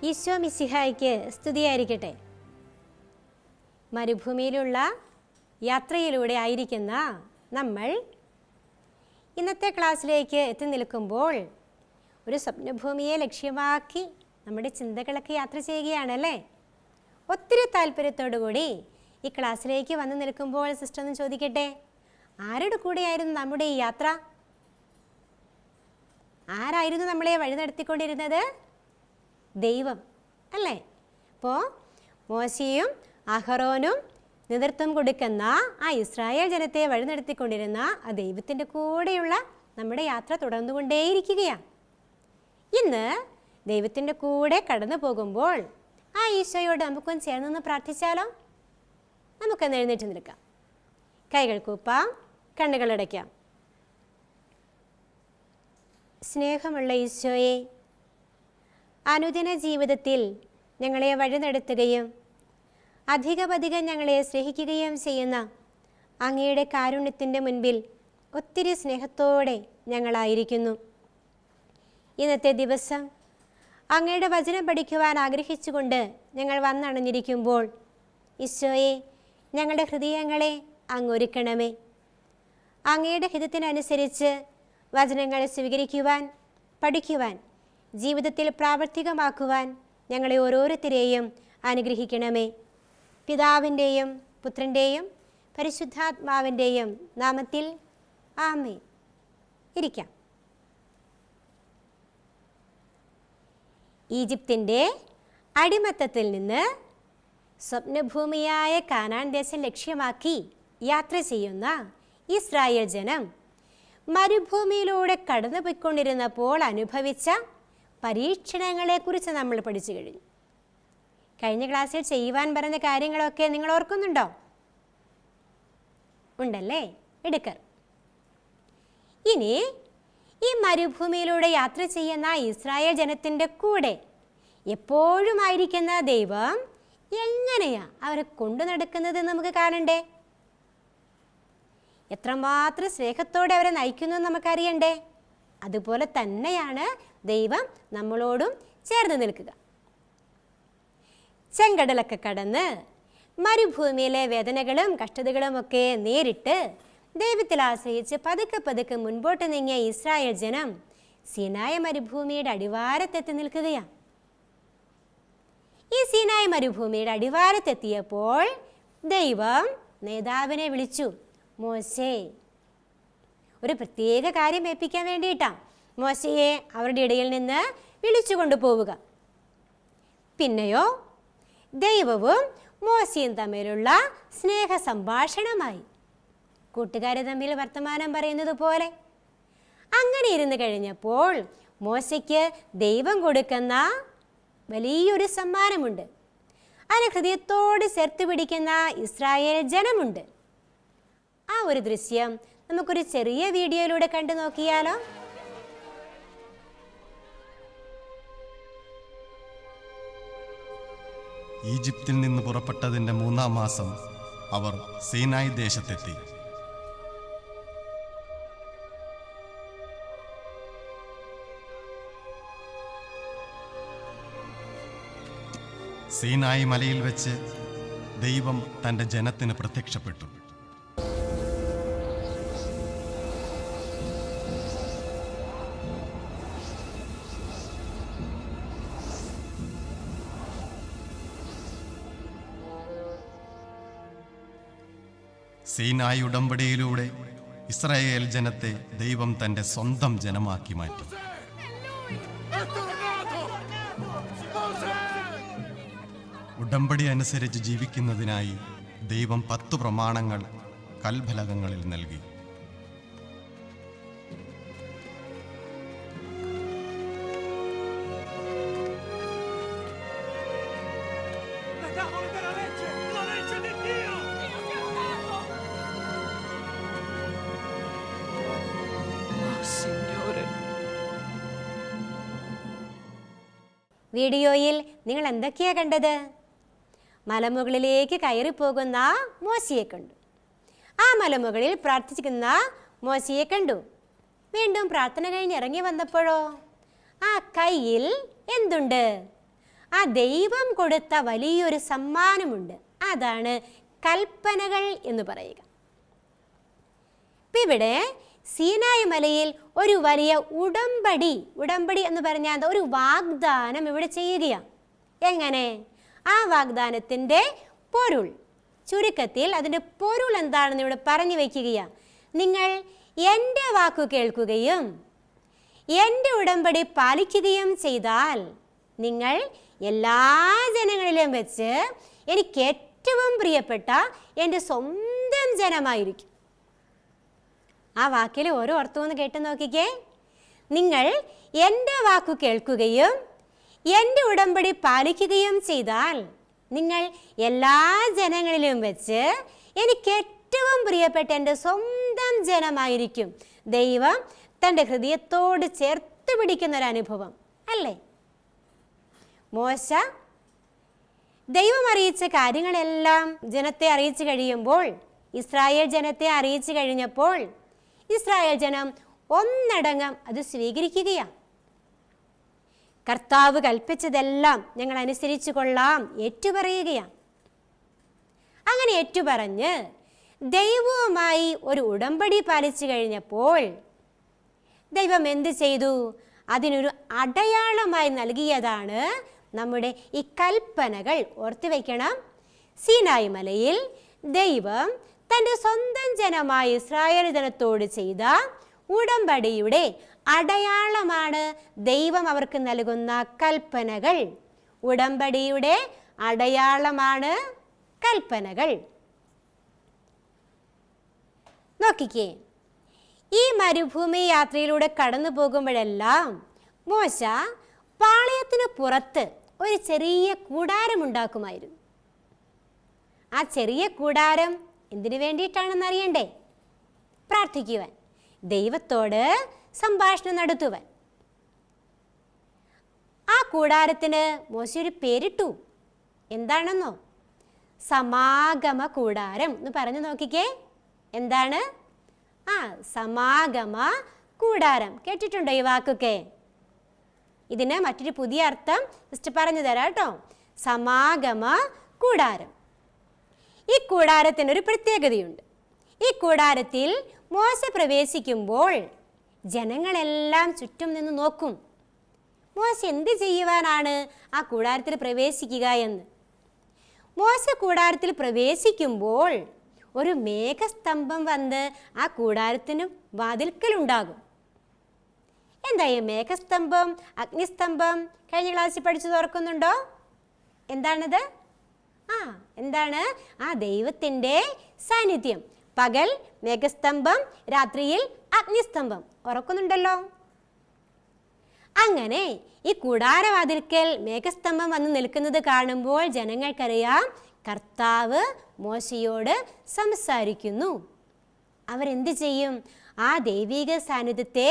ഈശോ മിശിഹായ്ക്ക് സ്തുതിയായിരിക്കട്ടെ. മരുഭൂമിയിലുള്ള യാത്രയിലൂടെ ആയിരിക്കുന്ന നമ്മൾ ഇന്നത്തെ ക്ലാസ്സിലേക്ക് എത്തി നിൽക്കുമ്പോൾ ഒരു സ്വപ്നഭൂമിയെ ലക്ഷ്യമാക്കി നമ്മുടെ ചിന്തകളൊക്കെ യാത്ര ചെയ്യുകയാണല്ലേ. ഒത്തിരി താല്പര്യത്തോടു കൂടി ഈ ക്ലാസ്സിലേക്ക് വന്നു നിൽക്കുമ്പോൾ സിസ്റ്റർ ഒന്ന് ചോദിക്കട്ടെ, ആരുടെ കൂടെയായിരുന്നു നമ്മുടെ ഈ യാത്ര? ആരായിരുന്നു നമ്മളെ വഴി നടത്തിക്കൊണ്ടിരുന്നത്? ദൈവം അല്ലേ. അപ്പോൾ മോശയും അഹറോനും നേതൃത്വം കൊടുക്കുന്ന ആ ഇസ്രായേൽ ജനത്തെ വഴി നടത്തിക്കൊണ്ടിരുന്ന ആ ദൈവത്തിൻ്റെ കൂടെയുള്ള നമ്മുടെ യാത്ര തുടർന്നുകൊണ്ടേയിരിക്കുകയാണ്. ഇന്ന് ദൈവത്തിൻ്റെ കൂടെ കടന്നു പോകുമ്പോൾ ആ ഈശോയോട് നമുക്കൊന്ന് ചേർന്നൊന്ന് പ്രാർത്ഥിച്ചാലോ? നമുക്കൊന്ന് എഴുന്നേറ്റ് നിൽക്കാം, കൈകൾ കൂപ്പാം, കണ്ണുകളടയ്ക്കാം. സ്നേഹമുള്ള ഈശോയെ, അനുദിന ജീവിതത്തിൽ ഞങ്ങളെ വഴി നടത്തുകയും അധികമധികം ഞങ്ങളെ സ്നേഹിക്കുകയും ചെയ്യുന്ന അങ്ങയുടെ കാരുണ്യത്തിൻ്റെ മുൻപിൽ ഒത്തിരി സ്നേഹത്തോടെ ഞങ്ങളായിരിക്കുന്നു. ഇന്നത്തെ ദിവസം അങ്ങയുടെ വചനം പഠിക്കുവാൻ ആഗ്രഹിച്ചുകൊണ്ട് ഞങ്ങൾ വന്നണഞ്ഞിരിക്കുമ്പോൾ ഈശോയെ, ഞങ്ങളുടെ ഹൃദയങ്ങളെ അങ്ങ് ഒരുക്കണമേ. അങ്ങയുടെ ഹിതത്തിനനുസരിച്ച് വചനങ്ങൾ സ്വീകരിക്കുവാൻ, പഠിക്കുവാൻ, ജീവിതത്തിൽ പ്രാവർത്തികമാക്കുവാൻ ഞങ്ങളെ ഓരോരുത്തരെയും അനുഗ്രഹിക്കണമേ. പിതാവിൻ്റെയും പുത്രൻ്റെയും പരിശുദ്ധാത്മാവിൻ്റെയും നാമത്തിൽ ആമേൻ. ഇരിക്കാം. ഈജിപ്തിൻ്റെ അടിമത്തത്തിൽ നിന്ന് സ്വപ്നഭൂമിയായ കാനാൻ ദേശം ലക്ഷ്യമാക്കി യാത്ര ചെയ്യുന്ന ഇസ്രായേൽ ജനം മരുഭൂമിയിലൂടെ കടന്നുപോയിക്കൊണ്ടിരുന്നപ്പോൾ അനുഭവിച്ച പരീക്ഷണങ്ങളെക്കുറിച്ച് നമ്മൾ പഠിച്ചു കഴിഞ്ഞു. കഴിഞ്ഞ ക്ലാസ്സിൽ ചെയ്യുവാൻ പറഞ്ഞ കാര്യങ്ങളൊക്കെ നിങ്ങൾ ഓർക്കുന്നുണ്ടോ? ഉണ്ടല്ലേ, എടുക്കർ. ഇനി ഈ മരുഭൂമിയിലൂടെ യാത്ര ചെയ്യുന്ന ഇസ്രായേൽ ജനത്തിൻ്റെ കൂടെ എപ്പോഴും ആയിരിക്കുന്ന ദൈവം എങ്ങനെയാ അവരെ കൊണ്ടു നടക്കുന്നത് നമുക്ക് കാണണ്ടേ? എത്രമാത്രം സ്നേഹത്തോടെ അവരെ നയിക്കുന്നു നമുക്കറിയണ്ടേ? അതുപോലെ തന്നെയാണ് ദൈവം നമ്മളോടും ചേർന്ന് നിൽക്കുക. ചെങ്കടലൊക്കെ കടന്ന് മരുഭൂമിയിലെ വേദനകളും കഷ്ടതകളും ഒക്കെ നേരിട്ട് ദൈവത്തിൽ ആശ്രയിച്ച് പതുക്കെ പതുക്കെ മുൻപോട്ട് നീങ്ങിയ ഇസ്രായേൽ ജനം സീനായ മരുഭൂമിയുടെ അടിവാരത്തെത്തി നിൽക്കുകയാണ്. ഈ സീനായ മരുഭൂമിയുടെ അടിവാരത്തെത്തിയപ്പോൾ ദൈവം നേതാവിനെ വിളിച്ചു, മോശേ. ഒരു പ്രത്യേക കാര്യം ഏൽപ്പിക്കാൻ വേണ്ടിയിട്ടാണ് മോശയെ അവരുടെ ഇടയിൽ നിന്ന് വിളിച്ചു കൊണ്ടുപോവുക. പിന്നെയോ ദൈവവും മോശയും തമ്മിലുള്ള സ്നേഹ സംഭാഷണമായി. കൂട്ടുകാരെ തമ്മിൽ വർത്തമാനം പറയുന്നത് പോലെ. അങ്ങനെ ഇരുന്ന് കഴിഞ്ഞപ്പോൾ മോശയ്ക്ക് ദൈവം കൊടുക്കുന്ന വലിയൊരു സമ്മാനമുണ്ട്. അതിനെ ഹൃദയത്തോട് ചേർത്ത് പിടിക്കുന്ന ഇസ്രായേൽ ജനമുണ്ട്. ആ ഒരു ദൃശ്യം നമുക്കൊരു ചെറിയ വീഡിയോയിലൂടെ കണ്ടു നോക്കിയാലോ? ഈജിപ്തിൽ നിന്ന് പുറപ്പെട്ടതിൻ്റെ 3-ാം മാസം അവർ സീനായി ദേശത്തെത്തി. സീനായി മലയിൽ വെച്ച് ദൈവം തൻ്റെ ജനത്തിന് പ്രത്യക്ഷപ്പെട്ടു. സീനായി ഉടമ്പടിയിലൂടെ ഇസ്രായേൽ ജനത്തെ ദൈവം തൻ്റെ സ്വന്തം ജനമാക്കി മാറ്റി. ഉടമ്പടി അനുസരിച്ച് ജീവിക്കുന്നതിനായി ദൈവം 10 പ്രമാണങ്ങൾ കൽഫലകങ്ങളിൽ നൽകി. വീഡിയോയിൽ നിങ്ങൾ എന്തൊക്കെയാണ് കണ്ടത്? മലമുകളിലേക്ക് കയറിപ്പോകുന്ന മോശയെ കണ്ടു. ആ മലമുകളിൽ പ്രാർത്ഥിക്കുന്ന മോശയെ കണ്ടു. വീണ്ടും പ്രാർത്ഥന കഴിഞ്ഞ് ഇറങ്ങി വന്നപ്പോഴോ ആ കയ്യിൽ എന്തുണ്ട്? ആ ദൈവം കൊടുത്ത വലിയൊരു സമ്മാനമുണ്ട്. അതാണ് കൽപ്പനകൾ എന്ന് പറയുക. ഇപ്പം ഇവിടെ സീനായി മലയിൽ ഒരു വലിയ ഉടമ്പടി എന്ന് പറഞ്ഞാൽ ഒരു വാഗ്ദാനം ഇവിടെ ചെയ്യുകയാണ്. എങ്ങനെ? ആ വാഗ്ദാനത്തിൻ്റെ പൊരുൾ, ചുരുക്കത്തിൽ അതിൻ്റെ പൊരുൾ എന്താണെന്ന് ഇവിടെ പറഞ്ഞു വയ്ക്കുകയാണ്. നിങ്ങൾ എൻ്റെ വാക്കു കേൾക്കുകയും എൻ്റെ ഉടമ്പടി പാലിക്കുകയും ചെയ്താൽ നിങ്ങൾ എല്ലാ ജനങ്ങളിലും വെച്ച് എനിക്ക് ഏറ്റവും പ്രിയപ്പെട്ട എൻ്റെ സ്വന്തം ജനമായിരിക്കും. ആ വാക്കിൽ ഓരോ അർത്ഥമൊന്ന് കേട്ട് നോക്കിക്കേ. നിങ്ങൾ എൻ്റെ വാക്കു കേൾക്കുകയും എൻ്റെ ഉടമ്പടി പാലിക്കുകയും ചെയ്താൽ നിങ്ങൾ എല്ലാ ജനങ്ങളിലും വെച്ച് എനിക്ക് ഏറ്റവും പ്രിയപ്പെട്ട എൻ്റെ സ്വന്തം ജനമായിരിക്കും. ദൈവം തൻ്റെ ഹൃദയത്തോട് ചേർത്ത് പിടിക്കുന്നൊരനുഭവം അല്ലേ? മോശ ദൈവം അറിയിച്ച കാര്യങ്ങളെല്ലാം ജനത്തെ അറിയിച്ചു കഴിയുമ്പോൾ, ഇസ്രായേൽ ജനത്തെ അറിയിച്ചു കഴിഞ്ഞപ്പോൾ ഇസ്രായേൽ ജനം ഒന്നടങ്കം അത് സ്വീകരിക്കുകയാണ്. കർത്താവ് കൽപ്പിച്ചതെല്ലാം ഞങ്ങൾ അനുസരിച്ചു കൊള്ളാം ഏറ്റുപറയുകയാണ്. അങ്ങനെ ഏറ്റുപറഞ്ഞ് ദൈവവുമായി ഒരു ഉടമ്പടി പാലിച്ചു കഴിഞ്ഞപ്പോൾ ദൈവം എന്ത് ചെയ്തു? അതിനൊരു അടയാളമായി നൽകിയതാണ് നമ്മുടെ ഈ കൽപ്പനകൾ. ഓർത്തു വയ്ക്കണം, സീനായി മലയിൽ ദൈവം തൻ്റെ സ്വന്തം ജനമായ ഇസ്രായേൽ ജനത്തോട് ചെയ്ത ഉടമ്പടിയുടെ അടയാളമാണ് ദൈവം അവർക്ക് നൽകുന്ന കൽപ്പനകൾ. ഉടമ്പടിയുടെ അടയാളമാണ് കൽപ്പനകൾ. നോക്കിക്കേ, ഈ മരുഭൂമി യാത്രയിലൂടെ കടന്നു പോകുമ്പോഴെല്ലാം മോശ പാളയത്തിന് പുറത്ത് ഒരു ചെറിയ കൂടാരമുണ്ടാക്കുമായിരുന്നു. ആ ചെറിയ കൂടാരം എന്തിനു വേണ്ടിയിട്ടാണെന്ന് അറിയണ്ടേ? പ്രാർത്ഥിക്കുവാൻ, ദൈവത്തോട് സംഭാഷണം നടത്തുവാൻ. ആ കൂടാരത്തിന് മോശ ഒരു പേരിട്ടു. എന്താണെന്നോ? സമാഗമ കൂടാരം എന്ന് പറഞ്ഞു നോക്കിക്കേ. എന്താണ്? സമാഗമ കൂടാരം. കേട്ടിട്ടുണ്ടോ ഈ വാക്കൊക്കെ? ഇതിന് മറ്റൊരു പുതിയ അർത്ഥം ജസ്റ്റ് പറഞ്ഞു തരാം കേട്ടോ. സമാഗമ കൂടാരം. ഈ കൂടാരത്തിനൊരു പ്രത്യേകതയുണ്ട്. ഈ കൂടാരത്തിൽ മോശ പ്രവേശിക്കുമ്പോൾ ജനങ്ങളെല്ലാം ചുറ്റും നിന്ന് നോക്കും. മോശ എന്ത് ചെയ്യുവാനാണ് ആ കൂടാരത്തിൽ പ്രവേശിക്കുക എന്ന്. മോശ കൂടാരത്തിൽ പ്രവേശിക്കുമ്പോൾ ഒരു മേഘസ്തംഭം വന്ന് ആ കൂടാരത്തിന് വാതിൽക്കലുണ്ടാകും. എന്താ ഈ മേഘസ്തംഭം, അഗ്നിസ്തംഭം? കഴിഞ്ഞ ക്ലാസ്സിൽ പഠിച്ചു ഓർക്കുന്നുണ്ടോ? എന്താണത്? എന്താണ്? ദൈവത്തിൻ്റെ സാന്നിധ്യം. പകൽ മേഘസ്തംഭം, രാത്രിയിൽ അഗ്നിസ്തംഭം. ഓർക്കുന്നുണ്ടല്ലോ? അങ്ങനെ ഈ കൂടാരവാതിൽക്കൽ മേഘസ്തംഭം വന്ന് നിൽക്കുന്നത് കാണുമ്പോൾ ജനങ്ങൾക്കറിയാം കർത്താവ് മോശയോട് സംസാരിക്കുന്നു. അവരെന്ത് ചെയ്യും? ആ ദൈവിക സാന്നിധ്യത്തെ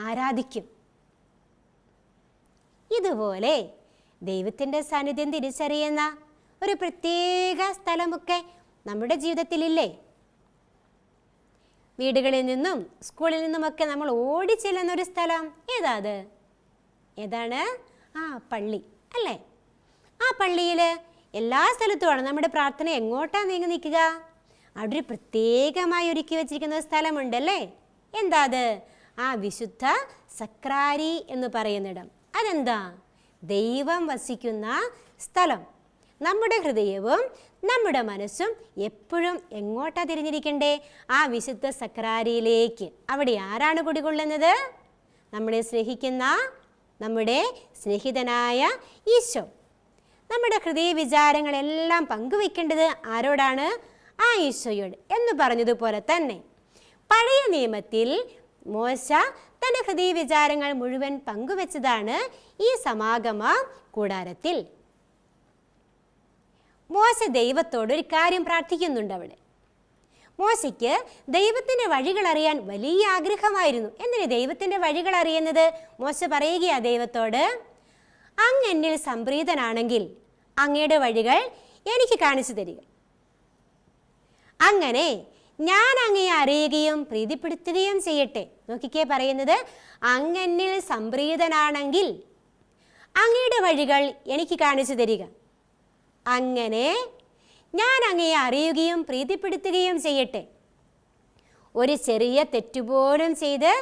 ആരാധിക്കും. ഇതുപോലെ ദൈവത്തിൻ്റെ സാന്നിധ്യം തിരിച്ചറിയുന്ന ഒരു പ്രത്യേക സ്ഥലമൊക്കെ നമ്മുടെ ജീവിതത്തിലില്ലേ? വീടുകളിൽ നിന്നും സ്കൂളിൽ നിന്നുമൊക്കെ നമ്മൾ ഓടിച്ചെല്ലുന്ന ഒരു സ്ഥലം ഏതാണ്? പള്ളി അല്ലേ? ആ പള്ളിയിൽ എല്ലാ സ്ഥലത്തുമാണ് നമ്മുടെ പ്രാർത്ഥന എങ്ങോട്ടാണ് നീങ്ങി നിൽക്കുക? അവിടെ ഒരു പ്രത്യേകമായി ഒരുക്കി വെച്ചിരിക്കുന്ന ഒരു സ്ഥലമുണ്ടല്ലേ? എന്താ അത്? വിശുദ്ധ സക്രാരി എന്ന് പറയുന്നിടം. അതെന്താ? ദൈവം വസിക്കുന്ന സ്ഥലം. നമ്മുടെ ഹൃദയവും നമ്മുടെ മനസ്സും എപ്പോഴും എങ്ങോട്ടാ തിരിഞ്ഞിരിക്കണ്ടേ? ആ വിശുദ്ധ സക്രാരിയിലേക്ക്. അവിടെ ആരാണ് കുടികൊള്ളുന്നത്? നമ്മളെ സ്നേഹിക്കുന്ന നമ്മുടെ സ്നേഹിതനായ ഈശോ. നമ്മുടെ ഹൃദയ വിചാരങ്ങളെല്ലാം പങ്കുവെക്കേണ്ടത് ആരോടാണ്? ആ ഈശോയോട്. എന്ന് പറഞ്ഞതുപോലെ തന്നെ പഴയ നിയമത്തിൽ മോശ തൻ്റെ ഹൃദയ വിചാരങ്ങൾ മുഴുവൻ പങ്കുവെച്ചതാണ് ഈ സമാഗമ കൂടാരത്തിൽ. മോശ ദൈവത്തോട് ഒരു കാര്യം പ്രാർത്ഥിക്കുന്നുണ്ട് അവിടെ. മോശയ്ക്ക് ദൈവത്തിൻ്റെ വഴികൾ അറിയാൻ വലിയ ആഗ്രഹമായിരുന്നു. എന്തിന് ദൈവത്തിൻ്റെ വഴികൾ അറിയുന്നത്? മോശ പറയുകയാ ദൈവത്തോട്, അങ്ങ് എന്നിൽ സംപ്രീതനാണെങ്കിൽ അങ്ങയുടെ വഴികൾ എനിക്ക് കാണിച്ചു തരിക. അങ്ങനെ ഞാൻ അങ്ങയെ അറിയുകയും പ്രീതിപ്പെടുത്തുകയും ചെയ്യട്ടെ. നോക്കിക്കേ പറയുന്നത്, അങ്ങ് എന്നിൽ സംപ്രീതനാണെങ്കിൽ അങ്ങയുടെ വഴികൾ എനിക്ക് കാണിച്ചു തരിക. അങ്ങനെ ഞാൻ അങ്ങയെ അറിയുകയും പ്രീതിപ്പെടുത്തുകയും ചെയ്യട്ടെ. ഒരു ചെറിയ തെറ്റുപോലും ചെയ്ത്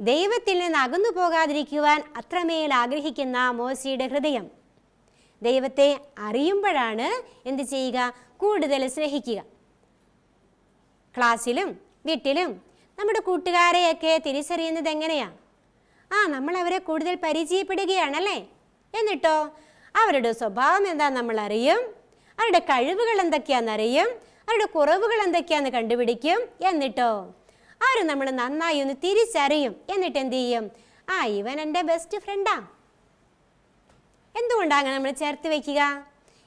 ദൈവത്തിൽ നിന്ന് അകന്നു പോകാതിരിക്കുവാൻ അത്രമേൽ ആഗ്രഹിക്കുന്ന മോശയുടെ ഹൃദയം ദൈവത്തെ അറിയുമ്പോഴാണ് എന്ത് ചെയ്യുക? കൂടുതൽ സ്നേഹിക്കുക. ക്ലാസ്സിലും വീട്ടിലും നമ്മുടെ കൂട്ടുകാരെയൊക്കെ തിരിച്ചറിയുന്നത് എങ്ങനെയാണ്? നമ്മൾ അവരെ കൂടുതൽ പരിചയപ്പെടുകയാണല്ലേ. എന്നിട്ടോ അവരുടെ സ്വഭാവം എന്താണെന്ന് നമ്മൾ അറിയും, അവരുടെ കഴിവുകൾ എന്തൊക്കെയാണെന്നറിയും, അവരുടെ കുറവുകൾ എന്തൊക്കെയാണെന്ന് കണ്ടുപിടിക്കും. എന്നിട്ടോ അവർ നമ്മൾ നന്നായി ഒന്ന് തിരിച്ചറിയും. എന്നിട്ട് എന്ത് ചെയ്യും? ഇവൻ എൻ്റെ ബെസ്റ്റ് ഫ്രണ്ടാ. എന്തുകൊണ്ടാണ് അങ്ങനെ നമ്മൾ ചേർത്ത് വയ്ക്കുക?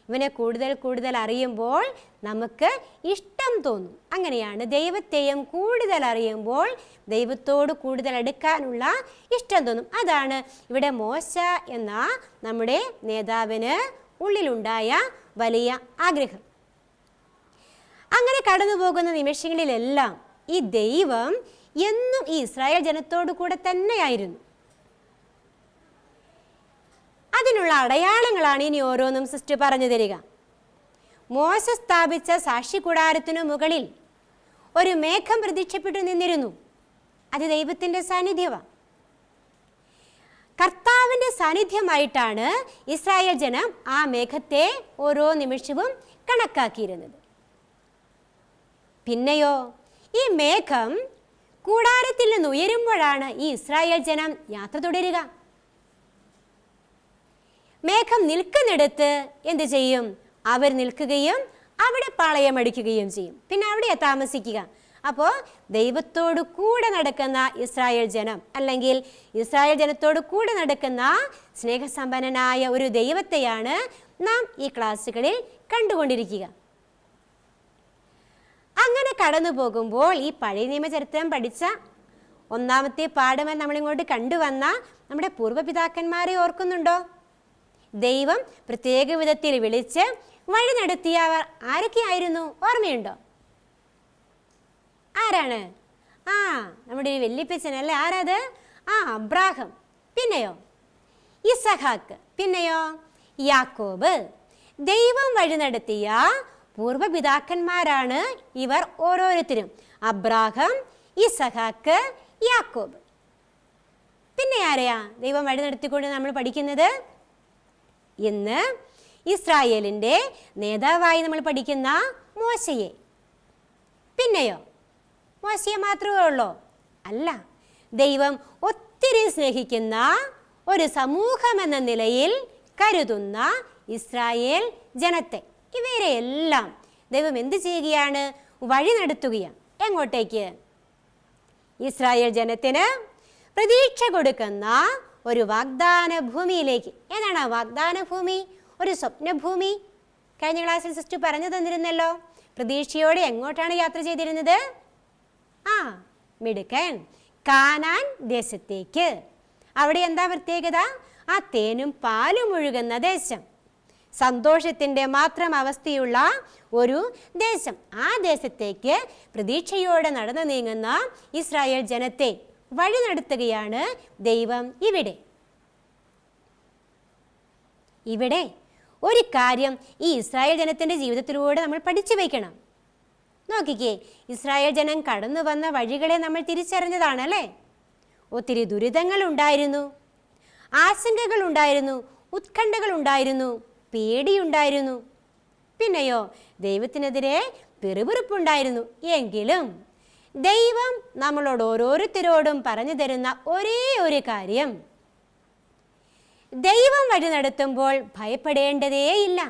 ഇവനെ കൂടുതൽ കൂടുതൽ അറിയുമ്പോൾ നമുക്ക് ഇഷ്ടം തോന്നും. അങ്ങനെയാണ് ദൈവത്തെയും കൂടുതൽ അറിയുമ്പോൾ ദൈവത്തോട് കൂടുതൽ അടുക്കാനുള്ള ഇഷ്ടം തോന്നും. അതാണ് ഇവിടെ മോശ എന്ന നമ്മുടെ നേതാവിന് ഉള്ളിലുണ്ടായ വലിയ ആഗ്രഹം. അങ്ങനെ കടന്നു പോകുന്ന നിമിഷങ്ങളിലെല്ലാം ഈ ദൈവം എന്നും ഈ ഇസ്രായേൽ ജനത്തോടു കൂടെ തന്നെയായിരുന്നു. അതിനുള്ള അടയാളങ്ങളാണ് ഇനി ഓരോന്നും സിസ്റ്റർ പറഞ്ഞു തരിക. മോശ സ്ഥാപിച്ച സാക്ഷി കൂടാരത്തിനു മുകളിൽ ഒരു മേഘം പ്രത്യക്ഷപ്പെട്ടു നിന്നിരുന്നു. അത് ദൈവത്തിൻ്റെ സാന്നിധ്യമാണ്. കർത്താവിൻ്റെ സാന്നിധ്യമായിട്ടാണ് ഇസ്രായേൽ ജനം ആ മേഘത്തെ ഓരോ നിമിഷവും കണക്കാക്കിയിരുന്നത്. പിന്നെയോ ഈ മേഘം കൂടാരത്തിൽ നിന്ന് ഉയരുമ്പോഴാണ് ഈ ഇസ്രായേൽ ജനം യാത്ര തുടരുക. മേഘം നിൽക്കുന്നിടത്ത് എന്ത് ചെയ്യും? അവർ നിൽക്കുകയും അവിടെ പാളയമടിക്കുകയും ചെയ്യും. പിന്നെ അവിടെയാണ് താമസിക്കുക. അപ്പോൾ ദൈവത്തോടു കൂടെ നടക്കുന്ന ഇസ്രായേൽ ജനം, അല്ലെങ്കിൽ ഇസ്രായേൽ ജനത്തോടു കൂടെ നടക്കുന്ന സ്നേഹസമ്പന്നനായ ഒരു ദൈവത്തെയാണ് നാം ഈ ക്ലാസ്സുകളിൽ കണ്ടുകൊണ്ടിരിക്കുക. അങ്ങനെ കടന്നു പോകുമ്പോൾ ഈ പഴയ നിയമചരിത്രം പഠിച്ച ഒന്നാമത്തെ പാഠമായി നമ്മളിങ്ങോട്ട് കണ്ടുവന്ന നമ്മുടെ പൂർവ്വപിതാക്കന്മാരെ ഓർക്കുന്നുണ്ടോ? ദൈവം പ്രത്യേക വിധത്തിൽ വിളിച്ച് വഴി നടത്തിയവർ ആരൊക്കെയായിരുന്നു? ഓർമ്മയുണ്ടോ? ആരാണ്? നമ്മുടെ ഒരു വല്യപ്പച്ചനല്ലേ. ആരത്? അബ്രാഹം. പിന്നെയോ ഇസഹാക്ക്. പിന്നെയോ യാക്കോബ്. ദൈവം വഴി നടത്തിയ പൂർവ്വപിതാക്കന്മാരാണ് ഇവർ ഓരോരുത്തരും. അബ്രാഹം, ഇസഹാക്ക്, യാക്കോബ്. പിന്നെ ആരെയാ ദൈവം വഴി നടത്തിക്കൊണ്ട് നമ്മൾ പഠിക്കുന്നത്? ഇന്ന് ഇസ്രായേലിൻ്റെ നേതാവായി നമ്മൾ പഠിക്കുന്ന മോശയെ. പിന്നെയോ മോശയെ മാത്രമേ ഉള്ളൂ? അല്ല. ദൈവം ഒത്തിരി സ്നേഹിക്കുന്ന ഒരു സമൂഹം എന്ന നിലയിൽ കരുതുന്ന ഇസ്രായേൽ ജനത്തെ, ഇവരെയെല്ലാം ദൈവം എന്ത് ചെയ്യുകയാണ്? വഴി നടത്തുകയാണ്. എങ്ങോട്ടേക്ക്? ഇസ്രായേൽ ജനത്തിന് പ്രതീക്ഷ കൊടുക്കുന്ന ഒരു വാഗ്ദാന ഭൂമിയിലേക്ക്. ഏതാണ് ആ വാഗ്ദാന ഭൂമി? ഒരു സ്വപ്നഭൂമി. കഴിഞ്ഞ ക്ലാസ്സിൽ സിസ്റ്റർ പറഞ്ഞു തന്നിരുന്നല്ലോ. പ്രതീക്ഷയോടെ എങ്ങോട്ടാണ് യാത്ര ചെയ്തിരുന്നത്? മിടുക്കൻ, കാനാൻ ദേശത്തേക്ക്. അവിടെ എന്താ പ്രത്യേകത? തേനും പാലും ഒഴുകുന്ന ദേശം, സന്തോഷത്തിൻ്റെ മാത്രം അവസ്ഥയുള്ള ഒരു ദേശം. ആ ദേശത്തേക്ക് പ്രതീക്ഷയോടെ നടന്നു നീങ്ങുന്ന ഇസ്രായേൽ ജനത്തെ വഴി നടത്തുകയാണ് ദൈവം ഇവിടെ ഒരു കാര്യം ഈ ഇസ്രായേൽ ജനത്തിൻ്റെ ജീവിതത്തിലൂടെ നമ്മൾ പഠിച്ചു വയ്ക്കണം. നോക്കിക്കേ, ഇസ്രായേൽ ജനം കടന്നു വന്ന വഴികളെ നമ്മൾ തിരിച്ചറിഞ്ഞതാണ് അല്ലേ. ഒത്തിരി ദുരിതങ്ങൾ ഉണ്ടായിരുന്നു, ആശങ്കകൾ ഉണ്ടായിരുന്നു, ഉത്കണ്ഠകൾ ഉണ്ടായിരുന്നു, പേടിയുണ്ടായിരുന്നു. പിന്നെയോ ദൈവത്തിനെതിരെ പിറുപിറുപ്പുണ്ടായിരുന്നു. എങ്കിലും ദൈവം നമ്മളോട് ഓരോരുത്തരോടും പറഞ്ഞു തരുന്ന ഒരേ ഒരു കാര്യം, ദൈവം വഴി നടത്തുമ്പോൾ ഭയപ്പെടേണ്ടതേയില്ല.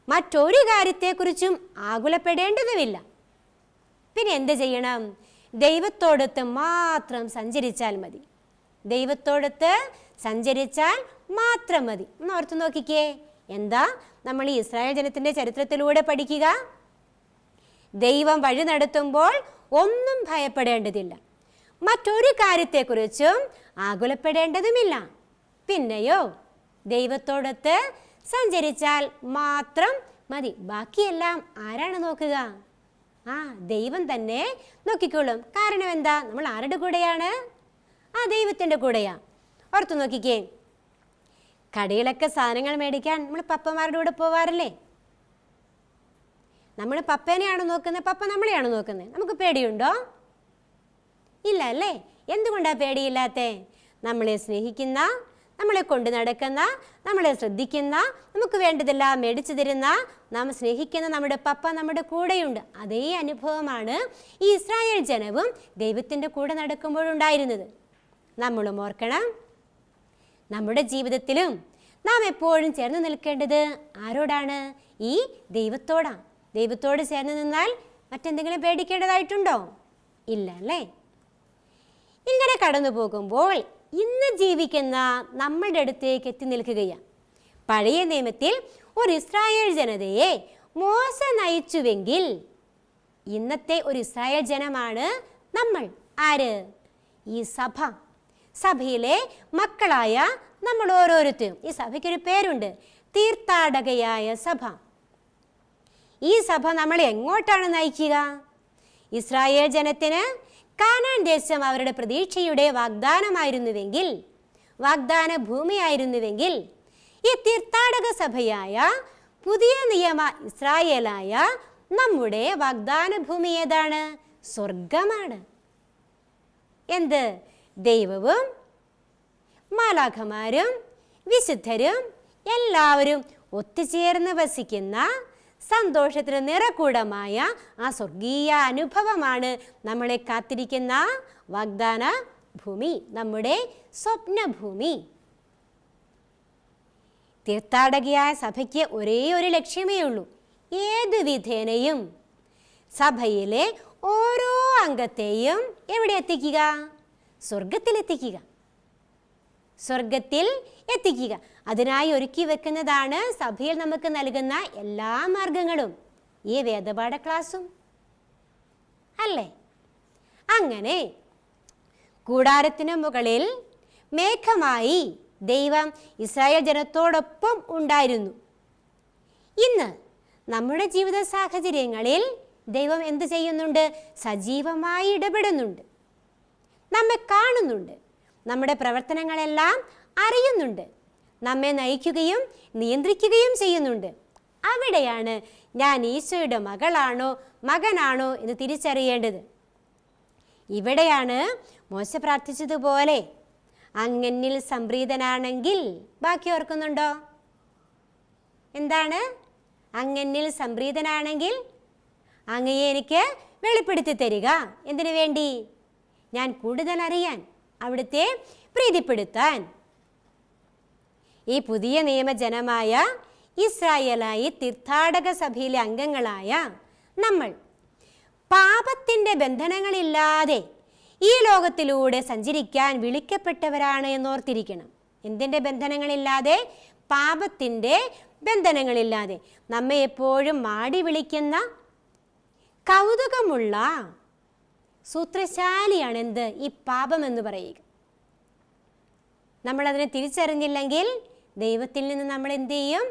മറ്റൊരു കാര്യത്തെക്കുറിച്ചും ആകുലപ്പെടേണ്ടതുമില്ല. പിന്നെ എന്ത് ചെയ്യണം? ദൈവത്തോടൊത്ത് മാത്രം സഞ്ചരിച്ചാൽ മതി. ദൈവത്തോടൊത്ത് സഞ്ചരിച്ചാൽ മാത്രം മതി. ഒന്ന് ഓർത്ത് നോക്കിക്കേ, എന്താ നമ്മൾ ഈ ഇസ്രായേൽ ജനത്തിൻ്റെ ചരിത്രത്തിലൂടെ പഠിക്കുക? ദൈവം വഴി നടത്തുമ്പോൾ ഒന്നും ഭയപ്പെടേണ്ടതില്ല, മറ്റൊരു കാര്യത്തെക്കുറിച്ചും ആകുലപ്പെടേണ്ടതുമില്ല. പിന്നെയോ ദൈവത്തോടൊത്ത് സഞ്ചരിച്ചാൽ മാത്രം മതി. ബാക്കിയെല്ലാം ആരാണ് നോക്കുക? ദൈവം തന്നെ നോക്കിക്കോളും. കാരണം എന്താ? നമ്മൾ ആരുടെ കൂടെയാണ്? ദൈവത്തിൻ്റെ കൂടെയാണ്. ഓർത്തു നോക്കിക്കേ, കടയിലൊക്കെ സാധനങ്ങൾ മേടിക്കാൻ നമ്മൾ പപ്പമാരുടെ കൂടെ പോവാറില്ലേ? നമ്മൾ പപ്പേനെയാണ് നോക്കുന്നത്, പപ്പ നമ്മളെയാണ് നോക്കുന്നത്. നമുക്ക് പേടിയുണ്ടോ? ഇല്ല അല്ലേ? എന്തുകൊണ്ടാണ് പേടിയില്ലാത്തേ? നമ്മളെ സ്നേഹിക്കുന്ന, നമ്മളെ കൊണ്ട് നടക്കുന്ന, നമ്മളെ ശ്രദ്ധിക്കുന്ന, നമുക്ക് വേണ്ടതെല്ലാം മേടിച്ചു തരുന്ന, നാം സ്നേഹിക്കുന്ന നമ്മുടെ പപ്പ നമ്മുടെ കൂടെയുണ്ട്. അതേ അനുഭവമാണ് ഈ ഇസ്രായേൽ ജനവും ദൈവത്തിൻ്റെ കൂടെ നടക്കുമ്പോഴുണ്ടായിരുന്നത്. നമ്മളും ഓർക്കണം, നമ്മുടെ ജീവിതത്തിലും നാം എപ്പോഴും ചേർന്ന് നിൽക്കേണ്ടത് ആരോടാണ്? ഈ ദൈവത്തോടാണ്. ദൈവത്തോട് ചേർന്ന് നിന്നാൽ മറ്റെന്തെങ്കിലും പേടിക്കേണ്ടതായിട്ടുണ്ടോ? ഇല്ല അല്ലേ? ഇങ്ങനെ കടന്നു പോകുമ്പോൾ ഇന്ന് ജീവിക്കുന്ന നമ്മളുടെ അടുത്തേക്ക് എത്തി നിൽക്കുകയാണ്. പഴയ നിയമത്തിൽ ഒരു ഇസ്രായേൽ ജനതയെ മോശ നയിച്ചുവെങ്കിൽ ഇന്നത്തെ ഒരു ഇസ്രായേൽ ജനമാണ് നമ്മൾ. ആര്? ഈ സഭ. സഭയിലെ മക്കളായ നമ്മൾ ഓരോരുത്തരും. ഈ സഭയ്ക്കൊരു പേരുണ്ട്, തീർത്ഥാടകയായ സഭ. ഈ സഭ നമ്മളെ എങ്ങോട്ടാണ് നയിക്കുക? ഇസ്രായേൽ ജനത്തിന് കാനാൻ ദേശം അവരുടെ പ്രതീക്ഷയുടെ വാഗ്ദാനമായിരുന്നുവെങ്കിൽ, വാഗ്ദാന ഭൂമിയായിരുന്നുവെങ്കിൽ, ഈ തീർത്ഥാടക സഭയായ പുതിയ നിയമ ഇസ്രായേലായ നമ്മുടെ വാഗ്ദാന ഭൂമി ഏതാണ്? സ്വർഗമാണ്. എന്ത്? ദൈവവും മാലാഖമാരും വിശുദ്ധരും എല്ലാവരും ഒത്തുചേർന്ന് വസിക്കുന്ന സന്തോഷത്തിന് നിറകൂടമായ ആ സ്വർഗീയ അനുഭവമാണ് നമ്മളെ കാത്തിരിക്കുന്ന വാഗ്ദാന ഭൂമി, നമ്മുടെ സ്വപ്നഭൂമി. തീർത്ഥാടകയായ സഭയ്ക്ക് ഒരേ ഒരു ലക്ഷ്യമേ ഉള്ളൂ. ഏതു വിധേനയും സഭയിലെ ഓരോ അംഗത്തെയും എവിടെ എത്തിക്കുക? സ്വർഗത്തിലെത്തിക്കുക. സ്വർഗത്തിൽ എത്തിക്കുക. അതിനായി ഒരുക്കി വെക്കുന്നതാണ് സഭയിൽ നമുക്ക് നൽകുന്ന എല്ലാ മാർഗങ്ങളും, ഈ വേദപാഠ ക്ലാസ്സും അല്ലേ? അങ്ങനെ കൂടാരത്തിന് മുകളിൽ മേഘമായി ദൈവം ഇസ്രായേൽ ജനത്തോടൊപ്പം ഉണ്ടായിരുന്നു. ഇന്ന് നമ്മുടെ ജീവിത സാഹചര്യങ്ങളിൽ ദൈവം എന്ത് ചെയ്യുന്നുണ്ട്? സജീവമായി ഇടപെടുന്നുണ്ട്. നമ്മെ കാണുന്നുണ്ട്. നമ്മുടെ പ്രവർത്തനങ്ങളെല്ലാം അറിയുന്നുണ്ട്. നമ്മെ നയിക്കുകയും നിയന്ത്രിക്കുകയും ചെയ്യുന്നുണ്ട്. അവിടെയാണ് ഞാൻ ഈശോയുടെ മകളാണോ മകനാണോ എന്ന് തിരിച്ചറിയേണ്ടത്. ഇവിടെയാണ് മോശ പ്രാർത്ഥിച്ചതുപോലെ അങ്ങനിൽ സംപ്രീതനാണെങ്കിൽ, ബാക്കി ഓർക്കുന്നുണ്ടോ? എന്താണ്? അങ്ങനിൽ സംപ്രീതനാണെങ്കിൽ അങ്ങയെ എനിക്ക് വെളിപ്പെടുത്തി തരിക. എന്തിനു വേണ്ടി? ഞാൻ കൂടുതൽ അറിയാൻ, അവിടുത്തെ പ്രീതിപ്പെടുത്താൻ. ഈ പുതിയ നിയമജനമായ ഇസ്രായേലായി തീർത്ഥാടക സഭയിലെ അംഗങ്ങളായ നമ്മൾ പാപത്തിൻ്റെ ബന്ധനങ്ങളില്ലാതെ ഈ ലോകത്തിലൂടെ സഞ്ചരിക്കാൻ വിളിക്കപ്പെട്ടവരാണ് എന്നോർത്തിരിക്കണം. എന്തിൻ്റെ ബന്ധനങ്ങളില്ലാതെ? പാപത്തിൻ്റെ ബന്ധനങ്ങളില്ലാതെ. നമ്മെ എപ്പോഴും മാടി വിളിക്കുന്ന കൗതുകമുള്ള സൂത്രശാലിയാണ് എന്ത്? ഈ പാപം എന്ന് പറയുക. നമ്മളതിനെ തിരിച്ചറിഞ്ഞില്ലെങ്കിൽ ദൈവത്തിൽ നിന്ന് നമ്മൾ എന്ത് ചെയ്യും?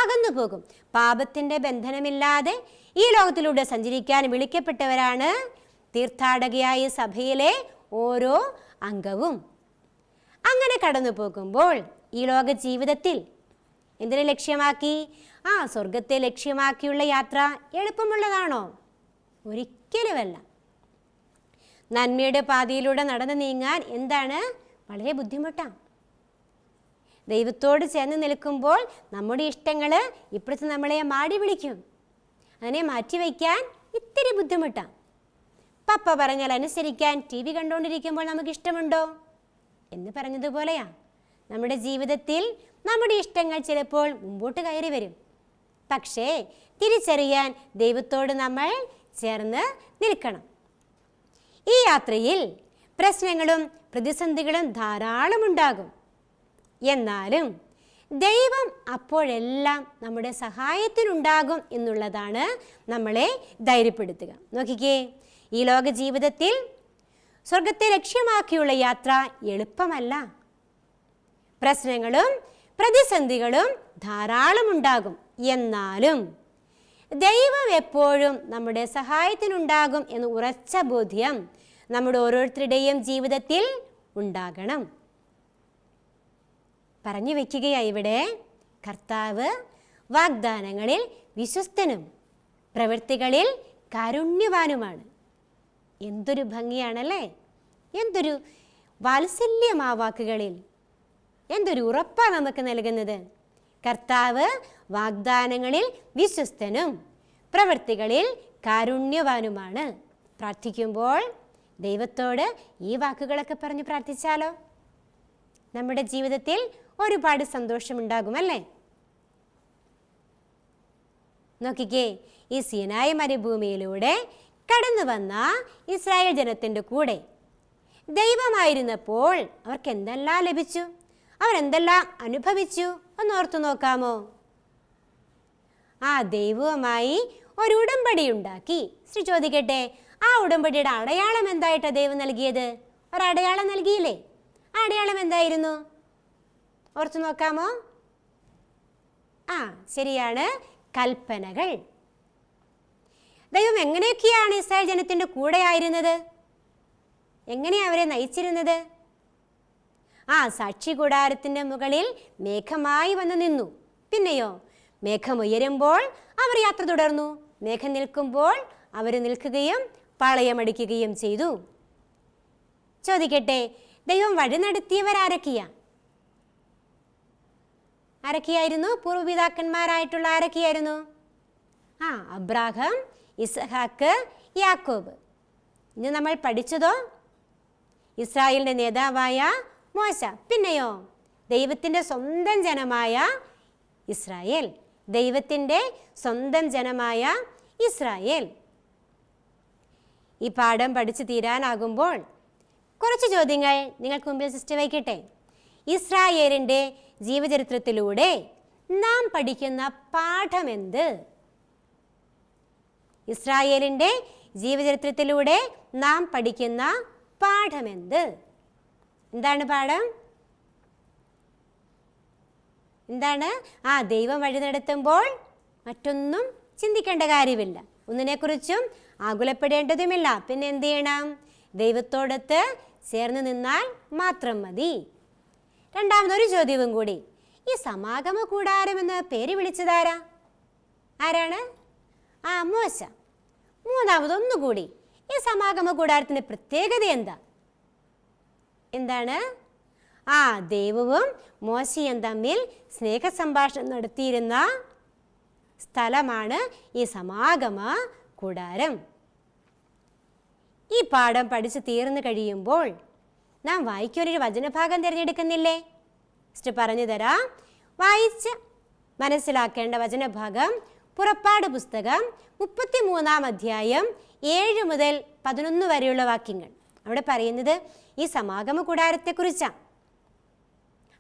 അകന്നു പോകും. പാപത്തിൻ്റെ ബന്ധനമില്ലാതെ ഈ ലോകത്തിലൂടെ സഞ്ചരിക്കാൻ വിളിക്കപ്പെട്ടവരാണ് തീർത്ഥാടകയായ സഭയിലെ ഓരോ അംഗവും. അങ്ങനെ കടന്നു പോകുമ്പോൾ ഈ ലോക ജീവിതത്തിൽ എന്തിനെ ലക്ഷ്യമാക്കി? സ്വർഗത്തെ ലക്ഷ്യമാക്കിയുള്ള യാത്ര എളുപ്പമുള്ളതാണോ? ഒരിക്കലുമല്ല. നന്മയുടെ പാതയിലൂടെ നടന്നു നീങ്ങാൻ എന്താണ്? വളരെ ബുദ്ധിമുട്ടാണ്. ദൈവത്തോട് ചേർന്ന് നിൽക്കുമ്പോൾ നമ്മുടെ ഇഷ്ടങ്ങൾ ഇപ്പുറത്ത് നമ്മളെ മാടി വിളിക്കും. അതിനെ മാറ്റിവെക്കാൻ ഇത്തിരി ബുദ്ധിമുട്ടാണ്. പപ്പ പറഞ്ഞാൽ അനുസരിക്കാൻ TV കണ്ടുകൊണ്ടിരിക്കുമ്പോൾ നമുക്ക് ഇഷ്ടമുണ്ടോ എന്ന് പറഞ്ഞതുപോലെയാ നമ്മുടെ ജീവിതത്തിൽ നമ്മുടെ ഇഷ്ടങ്ങൾ ചിലപ്പോൾ മുമ്പോട്ട് കയറി വരും. പക്ഷേ തിരിച്ചറിയാൻ ദൈവത്തോട് നമ്മൾ ചേർന്ന് നിൽക്കണം. ഈ യാത്രയിൽ പ്രശ്നങ്ങളും പ്രതിസന്ധികളും ധാരാളം ഉണ്ടാകും. എന്നാലും ദൈവം അപ്പോഴെല്ലാം നമ്മുടെ സഹായത്തിനുണ്ടാകും എന്നുള്ളതാണ് നമ്മളെ ധൈര്യപ്പെടുത്തുക. നോക്കിക്കേ, ഈ ലോക ജീവിതത്തിൽ സ്വർഗത്തെ ലക്ഷ്യമാക്കിയുള്ള യാത്ര എളുപ്പമല്ല. പ്രശ്നങ്ങളും പ്രതിസന്ധികളും ധാരാളം ഉണ്ടാകും. എന്നാലും ദൈവം എപ്പോഴും നമ്മുടെ സഹായത്തിനുണ്ടാകും എന്ന് ഉറച്ച ബോധ്യം നമ്മുടെ ഓരോരുത്തരുടെയും ജീവിതത്തിൽ ഉണ്ടാകണം. പറഞ്ഞു വയ്ക്കുകയായി ഇവിടെ. കർത്താവ് വാഗ്ദാനങ്ങളിൽ വിശ്വസ്തനും പ്രവൃത്തികളിൽ കാരുണ്യവാനുമാണ്. എന്തൊരു ഭംഗിയാണല്ലേ! എന്തൊരു വാത്സല്യം ആ വാക്കുകളിൽ! എന്തൊരു ഉറപ്പാണ് നമുക്ക് നൽകുന്നത്! കർത്താവ് വാഗ്ദാനങ്ങളിൽ വിശ്വസ്തനും പ്രവൃത്തികളിൽ കാരുണ്യവാനുമാണ്. പ്രാർത്ഥിക്കുമ്പോൾ ദൈവത്തോട് ഈ വാക്കുകളൊക്കെ പറഞ്ഞ് പ്രാർത്ഥിച്ചാലോ? നമ്മുടെ ജീവിതത്തിൽ ഒരുപാട് സന്തോഷമുണ്ടാകുമല്ലേ? നോക്കിക്കേ, ഈ സീനായി മരുഭൂമിയിലൂടെ കടന്നു വന്ന ഇസ്രായേൽ ജനത്തിൻ്റെ കൂടെ ദൈവമായിരുന്നപ്പോൾ അവർക്ക് എന്തെല്ലാം ലഭിച്ചു, അവരെന്തെല്ലാം അനുഭവിച്ചു ഒന്നോർത്തു നോക്കാമോ? ആ ദൈവവുമായി ഒരു ഉടമ്പടി ഉണ്ടാക്കി. ശ്രീ ചോദിക്കട്ടെ, ആ ഉടമ്പടിയുടെ അടയാളം എന്തായിട്ടാണ് ദൈവം നൽകിയത്? ഒരടയാളം നൽകിയില്ലേ? ആ അടയാളം എന്തായിരുന്നു? ഓർത്തു നോക്കാമോ? ശരിയാണ്, കൽപ്പനകൾ. ദൈവം എങ്ങനെയൊക്കെയാണ് ഇസ്രായേൽ ജനത്തിൻ്റെ കൂടെ ആയിരുന്നത്? എങ്ങനെയാണ് അവരെ നയിച്ചിരുന്നത്? സാക്ഷി കൂടാരത്തിൻ്റെ മുകളിൽ മേഘമായി വന്നു നിന്നു. പിന്നെയോ, മേഘം ഉയരുമ്പോൾ അവർ യാത്ര തുടർന്നു. മേഘം നിൽക്കുമ്പോൾ അവർ നിൽക്കുകയും പാളയമടിക്കുകയും ചെയ്തു. ചോദിക്കട്ടെ, ദൈവം വഴി നടത്തിയവരാരൊക്കെയായിരുന്നു? പൂർവ്വപിതാക്കന്മാരായിട്ടുള്ള ആരൊക്കെയായിരുന്നു? അബ്രാഹാം, ഇസ്ഹാക്ക്, യാക്കോബ്. ഇന്ന് നമ്മൾ പഠിച്ചതോ ഇസ്രായേലിൻ്റെ നേതാവായ മോശ. പിന്നെയോ ദൈവത്തിൻ്റെ സ്വന്തം ജനമായ ഇസ്രായേൽ. ദൈവത്തിൻ്റെ സ്വന്തം ജനമായ ഇസ്രായേൽ. ഈ പാഠം പഠിച്ചു തീരാനാകുമ്പോൾ കുറച്ച് ചോദ്യങ്ങൾ നിങ്ങൾക്ക് മുമ്പിൽ സൃഷ്ടി വയ്ക്കട്ടെ. ഇസ്രായേലിൻ്റെ ജീവചരിത്രത്തിലൂടെ നാം പഠിക്കുന്ന പാഠമെന്ത്? ഇസ്രായേലിൻ്റെ ജീവചരിത്രത്തിലൂടെ നാം പഠിക്കുന്ന പാഠമെന്ത്? എന്താണ് പാഠം? എന്താണ്? ദൈവം വഴി നടത്തുമ്പോൾ മറ്റൊന്നും ചിന്തിക്കേണ്ട കാര്യമില്ല, ഒന്നിനെക്കുറിച്ചും ആകുലപ്പെടേണ്ടതുമില്ല. പിന്നെ എന്ത് ചെയ്യണം? ദൈവത്തോടൊത്ത് ചേർന്ന് നിന്നാൽ മാത്രം മതി. രണ്ടാമതൊരു ചോദ്യവും കൂടി. ഈ സമാഗമ കൂടാരം എന്ന പേര് വിളിച്ചതാരാ? ആരാണ്? മോശ. മൂന്നാമതൊന്നുകൂടി, ഈ സമാഗമ കൂടാരത്തിൻ്റെ പ്രത്യേകത എന്താണ്? ദൈവവും മോശയും തമ്മിൽ സ്നേഹസംഭാഷണം നടത്തിയിരുന്ന സ്ഥലമാണ് ഈ സമാഗമ കൂടാരം. ഈ പാഠം പഠിച്ചു തീർന്നു കഴിയുമ്പോൾ നാം വായിക്കാനൊരു വചനഭാഗം തിരഞ്ഞെടുക്കുന്നില്ലേ? പറഞ്ഞു തരാം. വായിച്ച് മനസ്സിലാക്കേണ്ട വചനഭാഗം പുറപ്പാട് പുസ്തകം 33-ാം അധ്യായം 7 മുതൽ 11 വരെയുള്ള വാക്യങ്ങൾ. അവിടെ പറയുന്നത് ഈ സമാഗമ കൂടാരത്തെക്കുറിച്ചാണ്.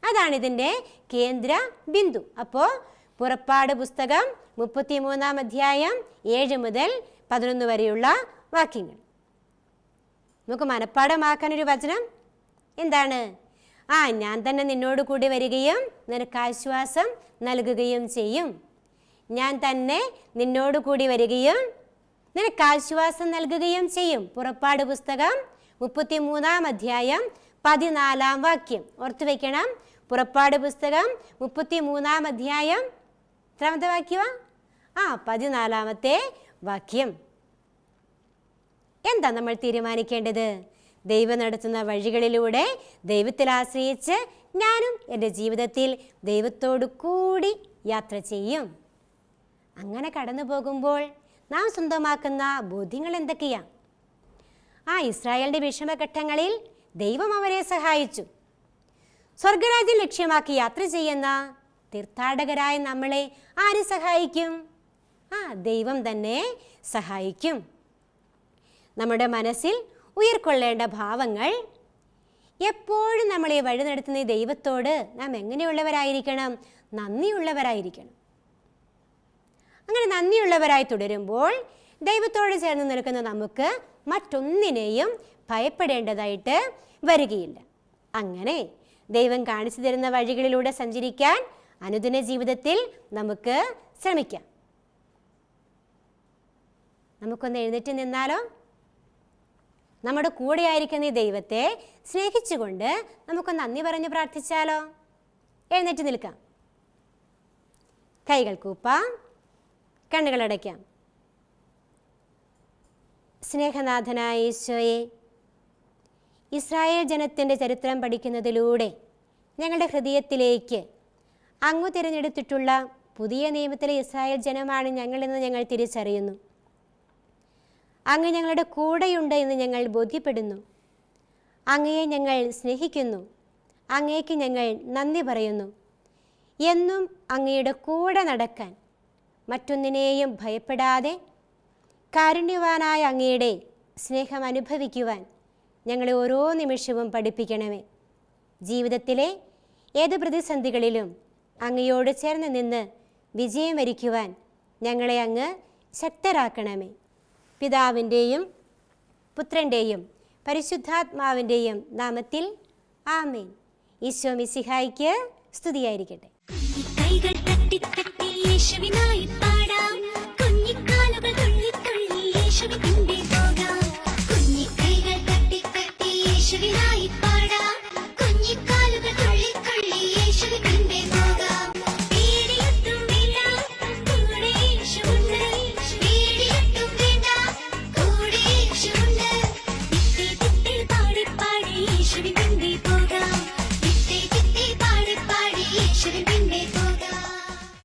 അതാണ് ഇതിൻ്റെ കേന്ദ്ര ബിന്ദു. അപ്പോൾ പുറപ്പാട് പുസ്തകം 33-ാം അധ്യായം 7 മുതൽ 11 വരെയുള്ള വാക്യങ്ങൾ നമുക്ക് മനഃപ്പാഠമാക്കാനൊരു വചനം എന്താണ്? ഞാൻ തന്നെ നിന്നോട് കൂടി വരികയും നിനക്ക് ആശ്വാസം നൽകുകയും ചെയ്യും. ഞാൻ തന്നെ നിന്നോട് കൂടി വരികയും നിനക്ക് ആശ്വാസം നൽകുകയും ചെയ്യും. പുറപ്പാട് പുസ്തകം 33-ാം അധ്യായം 14-ാം വാക്യം ഓർത്തു വയ്ക്കണം. പുറപ്പാട് പുസ്തകം 33-ാം അധ്യായം എത്രാമത്തെ വാക്യമാണ്? 14-ാമത്തെ വാക്യം. എന്താ നമ്മൾ തീരുമാനിക്കേണ്ടത്? ദൈവം നടത്തുന്ന വഴികളിലൂടെ ദൈവത്തിൽ ആശ്രയിച്ച് ഞാനും എൻ്റെ ജീവിതത്തിൽ ദൈവത്തോടു കൂടി യാത്ര ചെയ്യും. അങ്ങനെ കടന്നു പോകുമ്പോൾ നാം സ്വന്തമാക്കുന്ന ബോധ്യങ്ങൾ എന്തൊക്കെയാണ്? ഇസ്രായേലിൻ്റെ വിഷമഘട്ടങ്ങളിൽ ദൈവം അവരെ സഹായിച്ചു. സ്വർഗരാജ്യം ലക്ഷ്യമാക്കി യാത്ര ചെയ്യുന്ന തീർത്ഥാടകരായ നമ്മളെ ആര് സഹായിക്കും? ദൈവം തന്നെ സഹായിക്കും. നമ്മുടെ മനസ്സിൽ ഉയർക്കൊള്ളേണ്ട ഭാവങ്ങൾ എപ്പോഴും നമ്മളെ വഴി നടത്തുന്ന ദൈവത്തോട് നാം എങ്ങനെയുള്ളവരായിരിക്കണം? നന്ദിയുള്ളവരായിരിക്കണം. അങ്ങനെ നന്ദിയുള്ളവരായി തുടരുമ്പോൾ ദൈവത്തോട് ചേർന്ന് നിൽക്കുന്ന നമുക്ക് മറ്റൊന്നിനെയും ഭയപ്പെടേണ്ടതായിട്ട് വരികയില്ല. അങ്ങനെ ദൈവം കാണിച്ചു തരുന്ന വഴികളിലൂടെ സഞ്ചരിക്കാൻ അനുദിന ജീവിതത്തിൽ നമുക്ക് ശ്രമിക്കാം. നമുക്കൊന്ന് എഴുന്നേറ്റ് നിന്നാലോ? നമ്മുടെ കൂടെയായിരിക്കുന്ന ഈ ദൈവത്തെ സ്നേഹിച്ചുകൊണ്ട് നമുക്കൊന്ന് നന്ദി പറഞ്ഞ് പ്രാർത്ഥിച്ചാലോ? എഴുന്നേറ്റ് നിൽക്കാം. കൈകൾ കൂപ്പാം, കണ്ണുകളടയ്ക്കാം. സ്നേഹനാഥനായ ഈശോയെ, ഇസ്രായേൽ ജനത്തിൻ്റെ ചരിത്രം പഠിക്കുന്നതിലൂടെ ഞങ്ങളുടെ ഹൃദയത്തിലേക്ക് അങ്ങ് തിരഞ്ഞെടുത്തിട്ടുള്ള പുതിയ നിയമത്തിലെ ഇസ്രായേൽ ജനമാണ് ഞങ്ങളെന്ന് ഞങ്ങൾ തിരിച്ചറിയുന്നു. അങ്ങ് ഞങ്ങളുടെ കൂടെയുണ്ട് എന്ന് ഞങ്ങൾ ബോധ്യപ്പെടുന്നു. അങ്ങയെ ഞങ്ങൾ സ്നേഹിക്കുന്നു. അങ്ങേക്ക് ഞങ്ങൾ നന്ദി പറയുന്നു. എന്നും അങ്ങയുടെ കൂടെ നടക്കാൻ, മറ്റൊന്നിനെയും ഭയപ്പെടാതെ കാരുണ്യവാനായ അങ്ങയുടെ സ്നേഹം അനുഭവിക്കുവാൻ ഞങ്ങളെ ഓരോ നിമിഷവും പഠിപ്പിക്കണമേ. ജീവിതത്തിലെ ഏത് പ്രതിസന്ധികളിലും അങ്ങയോട് ചേർന്ന് നിന്ന് വിജയം വരിക്കുവാൻ ഞങ്ങളെ അങ്ങ് ശക്തരാക്കണമേ. പിതാവിൻ്റെയും പുത്രൻ്റെയും പരിശുദ്ധാത്മാവിൻ്റെയും നാമത്തിൽ ആമേൻ. ഈശോ മിശിഹായ്ക്ക് സ്തുതിയായിരിക്കട്ടെ. കൈകൾ തട്ടി തട്ടി യേശുവിനായി പാടാം, കുഞ്ഞിക്കാലുകൾ തുള്ളി തുള്ളി യേശുവിന്റെ